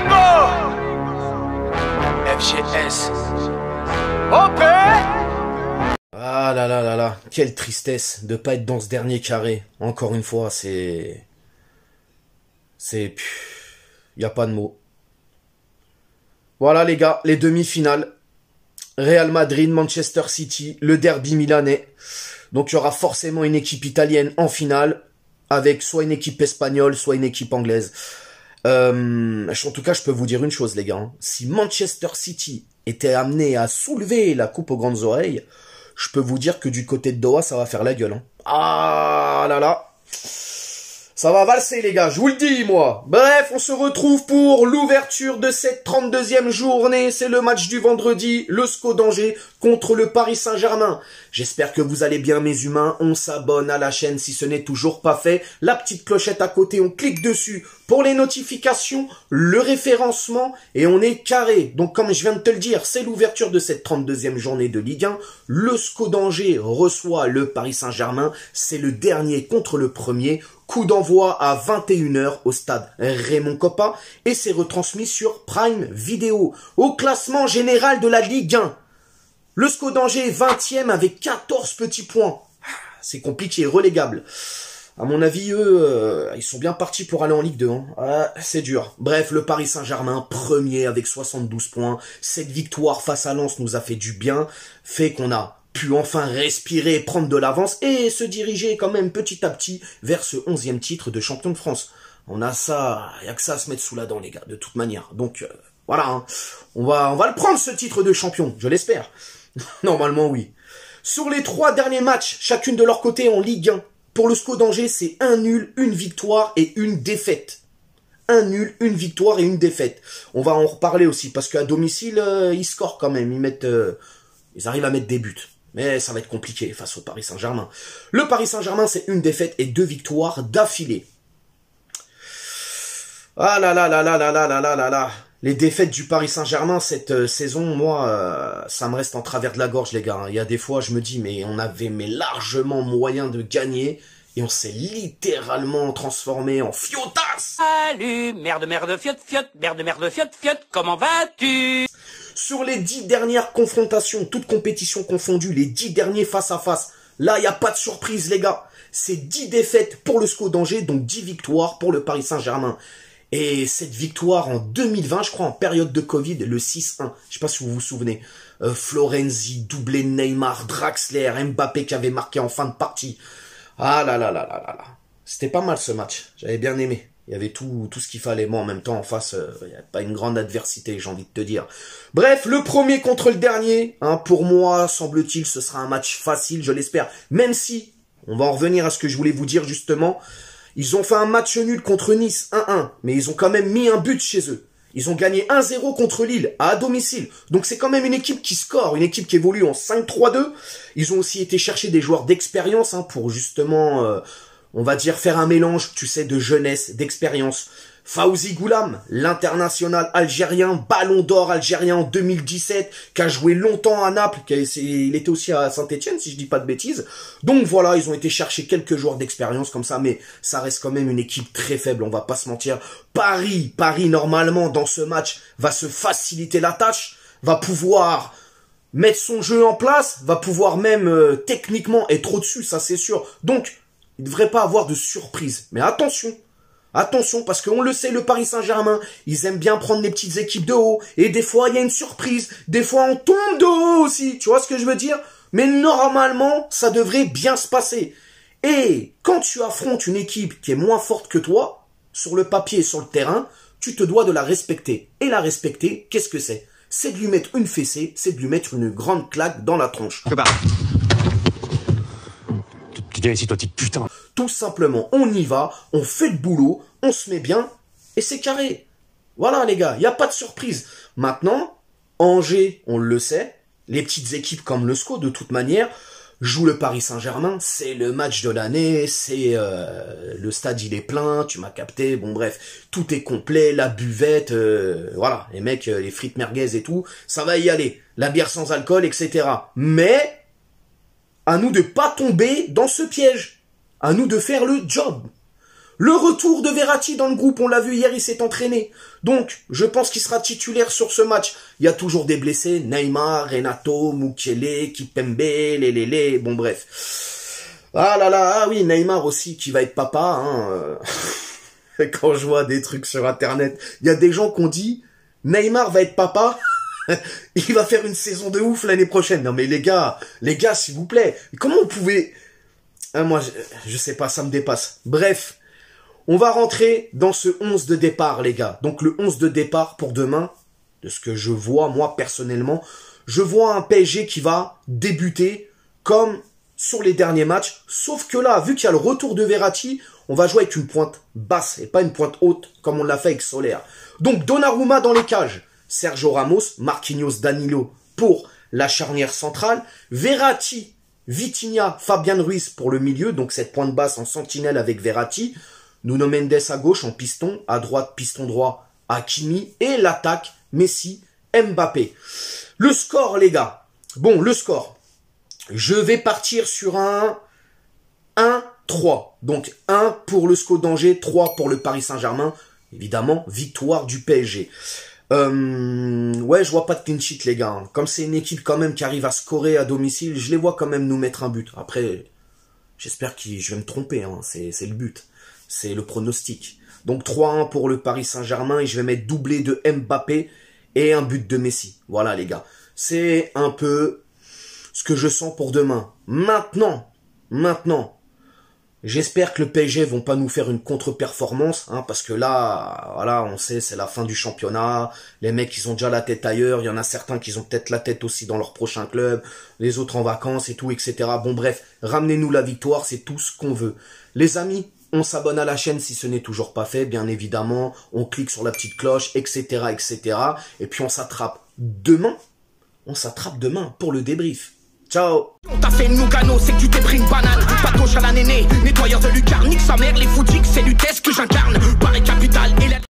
Bingo! FGS. OP! Ah là là là là, quelle tristesse de pas être dans ce dernier carré. Encore une fois, c'est... Y a pas de mots. Voilà les gars, les demi-finales. Real Madrid, Manchester City, le derby milanais. Donc il y aura forcément une équipe italienne en finale, avec soit une équipe espagnole, soit une équipe anglaise. En tout cas, je peux vous dire une chose les gars. Hein. Si Manchester City était amené à soulever la coupe aux grandes oreilles, je peux vous dire que du côté de Doha, ça va faire la gueule. Hein. Ah là là. Ça va valser les gars, je vous le dis moi. Bref, on se retrouve pour l'ouverture de cette 32e journée. C'est le match du vendredi, le SCO d'Angers contre le Paris Saint-Germain. J'espère que vous allez bien mes humains. On s'abonne à la chaîne si ce n'est toujours pas fait. La petite clochette à côté, on clique dessus pour les notifications, le référencement et on est carré. Donc comme je viens de te le dire, c'est l'ouverture de cette 32e journée de Ligue 1. Le SCO d'Angers reçoit le Paris Saint-Germain. C'est le dernier contre le premier. Coup d'envoi à 21h au stade Raymond Kopa et c'est retransmis sur Prime Video. Au classement général de la Ligue 1, le SCO d'Angers est 20e avec 14 petits points. C'est compliqué, relégable. À mon avis, eux, ils sont bien partis pour aller en Ligue 2. Hein. C'est dur. Bref, le Paris Saint-Germain, premier avec 72 points. Cette victoire face à Lens nous a fait du bien, fait qu'on a pu enfin respirer, prendre de l'avance et se diriger quand même petit à petit vers ce 11e titre de champion de France. On a ça, il n'y a que ça à se mettre sous la dent les gars, de toute manière. Donc voilà, hein. on va le prendre ce titre de champion, je l'espère. Normalement oui. Sur les 3 derniers matchs, chacune de leur côté en Ligue 1, pour le SCO d'Angers, c'est un nul, une victoire et une défaite. Un nul, une victoire et une défaite. On va en reparler aussi parce qu'à domicile, ils scorent quand même, ils arrivent à mettre des buts. Mais ça va être compliqué face au Paris Saint-Germain. Le Paris Saint-Germain, c'est une défaite et 2 victoires d'affilée. Ah là là là là là là là là là là. Les défaites du Paris Saint-Germain cette saison, moi, ça me reste en travers de la gorge, les gars. Il y a des fois, je me dis, mais on avait largement moyen de gagner et on s'est littéralement transformé en fiotasse. Salut, merde, fiot, merde, fiot, comment vas-tu? Sur les 10 dernières confrontations, toutes compétitions confondues, les 10 derniers face à face, là, il n'y a pas de surprise, les gars. C'est 10 défaites pour le SCO d'Angers, donc 10 victoires pour le Paris Saint-Germain. Et cette victoire en 2020, je crois, en période de Covid, le 6-1, je sais pas si vous vous souvenez, Florenzi, doublé Neymar, Draxler, Mbappé qui avait marqué en fin de partie. Ah là là là là là là. C'était pas mal ce match, j'avais bien aimé. Il y avait tout ce qu'il fallait. Moi, en même temps, en face, il n'y a pas une grande adversité, j'ai envie de te dire. Bref, le premier contre le dernier. Hein, pour moi, semble-t-il, ce sera un match facile, je l'espère. Même si, on va en revenir à ce que je voulais vous dire justement, ils ont fait un match nul contre Nice, 1-1. Mais ils ont quand même mis un but chez eux. Ils ont gagné 1-0 contre Lille, à domicile. Donc c'est quand même une équipe qui score, une équipe qui évolue en 5-3-2. Ils ont aussi été chercher des joueurs d'expérience hein, pour justement... on va dire faire un mélange, tu sais, de jeunesse, d'expérience. Fawzi Goulam, l'international algérien, ballon d'or algérien en 2017, qui a joué longtemps à Naples, il était aussi à Saint-Etienne, si je dis pas de bêtises. Donc voilà, ils ont été chercher quelques joueurs d'expérience comme ça, mais ça reste quand même une équipe très faible, on va pas se mentir. Paris, normalement, dans ce match, va se faciliter la tâche, va pouvoir mettre son jeu en place, va pouvoir même techniquement être au-dessus, ça c'est sûr. Donc, il ne devrait pas avoir de surprise. Mais attention, attention, parce qu'on le sait, le Paris Saint-Germain, ils aiment bien prendre les petites équipes de haut. Et des fois, il y a une surprise. Des fois, on tombe de haut aussi. Tu vois ce que je veux dire? Mais normalement, ça devrait bien se passer. Et quand tu affrontes une équipe qui est moins forte que toi, sur le papier et sur le terrain, tu te dois de la respecter. Et la respecter, qu'est-ce que c'est? C'est de lui mettre une fessée, c'est de lui mettre une grande claque dans la tronche. Tu viens ici, toi, petite putain. Tout simplement, on y va, on fait le boulot, on se met bien, et c'est carré. Voilà les gars, il n'y a pas de surprise. Maintenant, Angers, on le sait, les petites équipes comme le SCO, de toute manière, jouent le Paris Saint-Germain, c'est le match de l'année, c'est le stade il est plein, tu m'as capté, bon bref, tout est complet, la buvette, voilà, les mecs, les frites merguez et tout, ça va y aller, la bière sans alcool, etc. Mais... à nous de pas tomber dans ce piège. À nous de faire le job. Le retour de Verratti dans le groupe, on l'a vu hier, il s'est entraîné. Donc, je pense qu'il sera titulaire sur ce match. Il y a toujours des blessés, Neymar, Renato, Mukiele, Kipembe, Lelele, bon bref. Ah là là, ah oui, Neymar aussi qui va être papa. Hein. Quand je vois des trucs sur Internet, il y a des gens qui ont dit, Neymar va être papa, il va faire une saison de ouf l'année prochaine. Non mais les gars, s'il vous plaît, comment vous pouvez... Hein, moi, je sais pas, ça me dépasse. Bref. On va rentrer dans ce 11 de départ, les gars. Donc, le 11 de départ pour demain, de ce que je vois, moi, personnellement, je vois un PSG qui va débuter comme sur les derniers matchs. Sauf que là, vu qu'il y a le retour de Verratti, on va jouer avec une pointe basse et pas une pointe haute comme on l'a fait avec Soler. Donc, Donnarumma dans les cages. Sergio Ramos, Marquinhos, Danilo pour la charnière centrale. Verratti, Vitinha, Fabian Ruiz pour le milieu. Donc, cette pointe basse en sentinelle avec Verratti. Nuno Mendes à gauche en piston, à droite piston droit Hakimi et l'attaque Messi, Mbappé. Le score les gars. Bon, le score. Je vais partir sur un 1-3. Donc 1 pour le SCO d'Angers, 3 pour le Paris Saint-Germain. Évidemment, victoire du PSG. Ouais, je vois pas de clean sheet les gars. Comme c'est une équipe quand même qui arrive à scorer à domicile, je les vois quand même nous mettre un but. Après, j'espère que je vais me tromper, hein. C'est le but. C'est le pronostic. Donc 3-1 pour le Paris Saint-Germain et je vais mettre doublé de Mbappé et un but de Messi. Voilà les gars. C'est un peu ce que je sens pour demain. Maintenant, j'espère que le PSG vont pas nous faire une contre-performance, hein, parce que là, voilà, on sait, c'est la fin du championnat. Les mecs, ils ont déjà la tête ailleurs. Il y en a certains qui ont peut-être la tête aussi dans leur prochain club. Les autres en vacances et tout, etc. Bon bref, ramenez-nous la victoire, c'est tout ce qu'on veut. Les amis, on s'abonne à la chaîne si ce n'est toujours pas fait, bien évidemment. On clique sur la petite cloche, etc., etc. Et puis on s'attrape demain. Pour le débrief. Ciao. On t'a fait une Lugano, c'est que tu t'es pris une banane. Pas de gauche à la néné, nettoyeur de lucarne, nique sa mère, les foutiques, c'est Lutèce.